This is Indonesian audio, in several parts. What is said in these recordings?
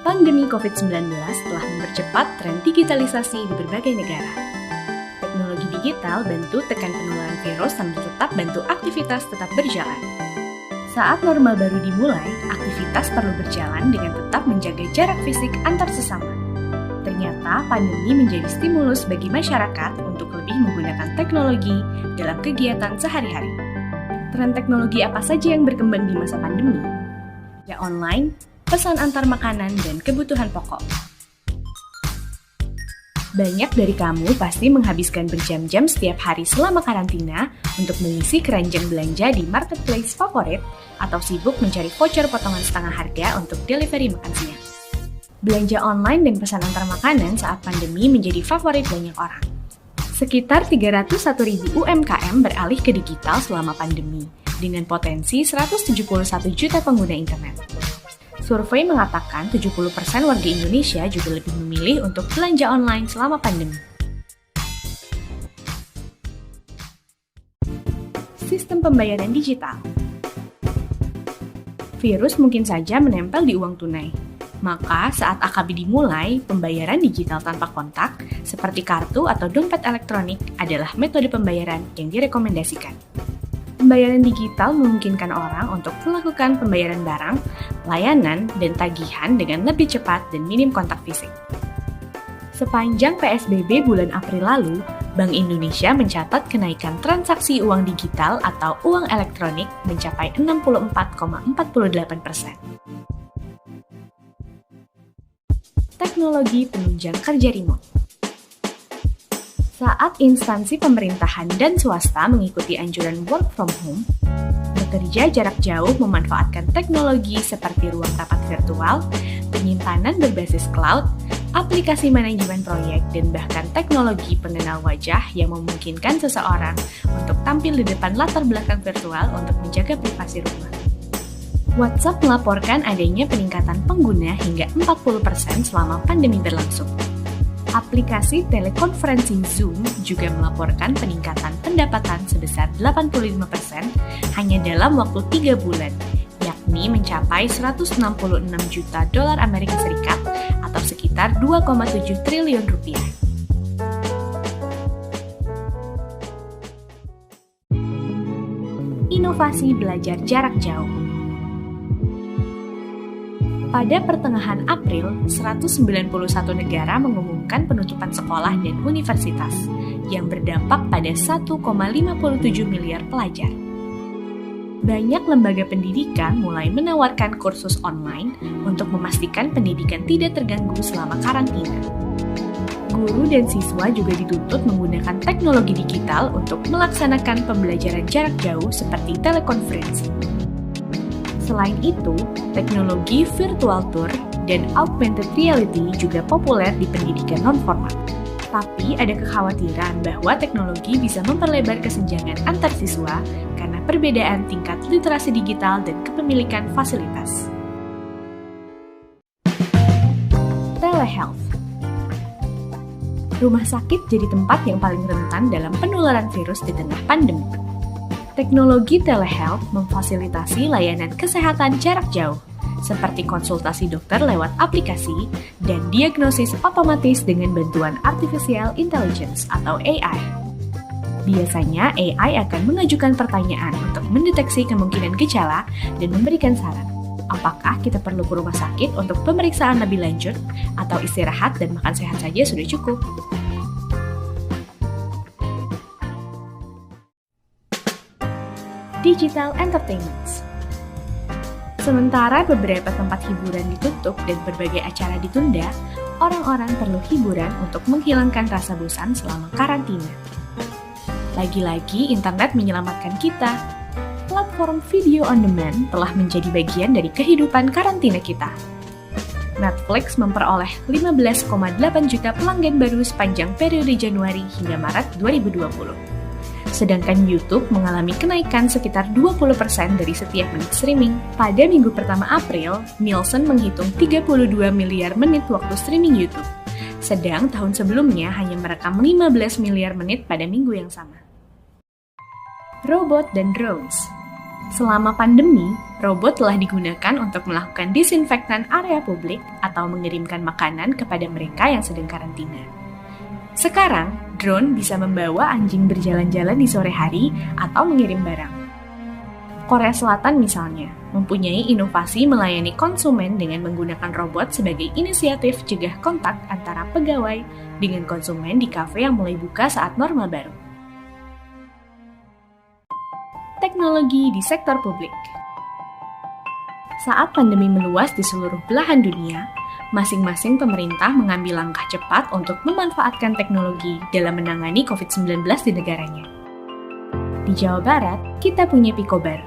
Pandemi COVID-19 telah mempercepat tren digitalisasi di berbagai negara. Teknologi digital bantu tekan penularan virus sambil tetap bantu aktivitas tetap berjalan. Saat normal baru dimulai, aktivitas perlu berjalan dengan tetap menjaga jarak fisik antar sesama. Ternyata pandemi menjadi stimulus bagi masyarakat untuk lebih menggunakan teknologi dalam kegiatan sehari-hari. Tren teknologi apa saja yang berkembang di masa pandemi? Ya online, pesan antar makanan, dan kebutuhan pokok. Banyak dari kamu pasti menghabiskan berjam-jam setiap hari selama karantina untuk mengisi keranjang belanja di marketplace favorit atau sibuk mencari voucher potongan setengah harga untuk delivery makan siang. Belanja online dan pesan antar makanan saat pandemi menjadi favorit banyak orang. Sekitar 301.000 UMKM beralih ke digital selama pandemi, dengan potensi 171 juta pengguna internet. Survei mengatakan 70% warga Indonesia juga lebih memilih untuk belanja online selama pandemi. Sistem pembayaran digital. Virus mungkin saja menempel di uang tunai. Maka saat AKB dimulai, pembayaran digital tanpa kontak, seperti kartu atau dompet elektronik, adalah metode pembayaran yang direkomendasikan. Pembayaran digital memungkinkan orang untuk melakukan pembayaran barang, layanan, dan tagihan dengan lebih cepat dan minim kontak fisik. Sepanjang PSBB bulan April lalu, Bank Indonesia mencatat kenaikan transaksi uang digital atau uang elektronik mencapai 64,48%. Teknologi penunjang kerja remote. Saat instansi pemerintahan dan swasta mengikuti anjuran work from home, bekerja jarak jauh memanfaatkan teknologi seperti ruang rapat virtual, penyimpanan berbasis cloud, aplikasi manajemen proyek, dan bahkan teknologi pengenal wajah yang memungkinkan seseorang untuk tampil di depan latar belakang virtual untuk menjaga privasi rumah. WhatsApp melaporkan adanya peningkatan pengguna hingga 40% selama pandemi berlangsung. Aplikasi telekonferensi Zoom juga melaporkan peningkatan pendapatan sebesar 85% hanya dalam waktu 3 bulan, yakni mencapai 166 juta dolar Amerika Serikat atau sekitar 2,7 triliun rupiah. Inovasi belajar jarak jauh. Pada pertengahan April, 191 negara mengumumkan penutupan sekolah dan universitas, yang berdampak pada 1,57 miliar pelajar. Banyak lembaga pendidikan mulai menawarkan kursus online untuk memastikan pendidikan tidak terganggu selama karantina. Guru dan siswa juga dituntut menggunakan teknologi digital untuk melaksanakan pembelajaran jarak jauh seperti telekonferensi. Selain itu, teknologi virtual tour dan augmented reality juga populer di pendidikan non-formal. Tapi ada kekhawatiran bahwa teknologi bisa memperlebar kesenjangan antar siswa karena perbedaan tingkat literasi digital dan kepemilikan fasilitas. Telehealth. Rumah sakit jadi tempat yang paling rentan dalam penularan virus di tengah pandemi. Teknologi telehealth memfasilitasi layanan kesehatan jarak jauh, seperti konsultasi dokter lewat aplikasi dan diagnosis otomatis dengan bantuan Artificial Intelligence atau AI. Biasanya AI akan mengajukan pertanyaan untuk mendeteksi kemungkinan gejala dan memberikan saran. Apakah kita perlu ke rumah sakit untuk pemeriksaan lebih lanjut atau istirahat dan makan sehat saja sudah cukup? Digital Entertainment. Sementara beberapa tempat hiburan ditutup dan berbagai acara ditunda, orang-orang perlu hiburan untuk menghilangkan rasa bosan selama karantina. Lagi-lagi internet menyelamatkan kita. Platform video on demand telah menjadi bagian dari kehidupan karantina kita. Netflix memperoleh 15,8 juta pelanggan baru sepanjang periode Januari hingga Maret 2020. Sedangkan YouTube mengalami kenaikan sekitar 20% dari setiap menit streaming. Pada minggu pertama April, Nielsen menghitung 32 miliar menit waktu streaming YouTube. Sedang tahun sebelumnya hanya merekam 15 miliar menit pada minggu yang sama. Robot dan drones. Selama pandemi, robot telah digunakan untuk melakukan disinfektan area publik atau mengirimkan makanan kepada mereka yang sedang karantina. Sekarang, drone bisa membawa anjing berjalan-jalan di sore hari atau mengirim barang. Korea Selatan misalnya, mempunyai inovasi melayani konsumen dengan menggunakan robot sebagai inisiatif cegah kontak antara pegawai dengan konsumen di kafe yang mulai buka saat normal baru. Teknologi di sektor publik. Saat pandemi meluas di seluruh belahan dunia, masing-masing pemerintah mengambil langkah cepat untuk memanfaatkan teknologi dalam menangani COVID-19 di negaranya. Di Jawa Barat, kita punya Picobar,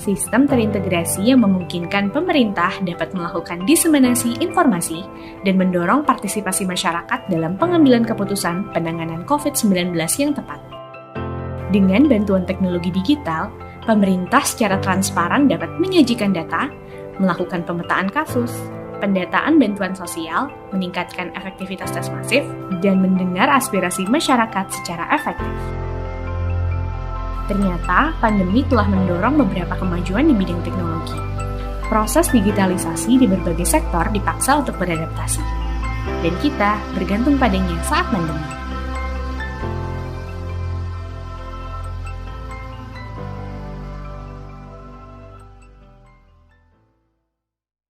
sistem terintegrasi yang memungkinkan pemerintah dapat melakukan diseminasi informasi dan mendorong partisipasi masyarakat dalam pengambilan keputusan penanganan COVID-19 yang tepat. Dengan bantuan teknologi digital, pemerintah secara transparan dapat menyajikan data, melakukan pemetaan kasus, pendataan bantuan sosial, meningkatkan efektivitas tes masif, dan mendengar aspirasi masyarakat secara efektif. Ternyata, pandemi telah mendorong beberapa kemajuan di bidang teknologi. Proses digitalisasi di berbagai sektor dipaksa untuk beradaptasi. Dan kita bergantung padanya saat pandemi.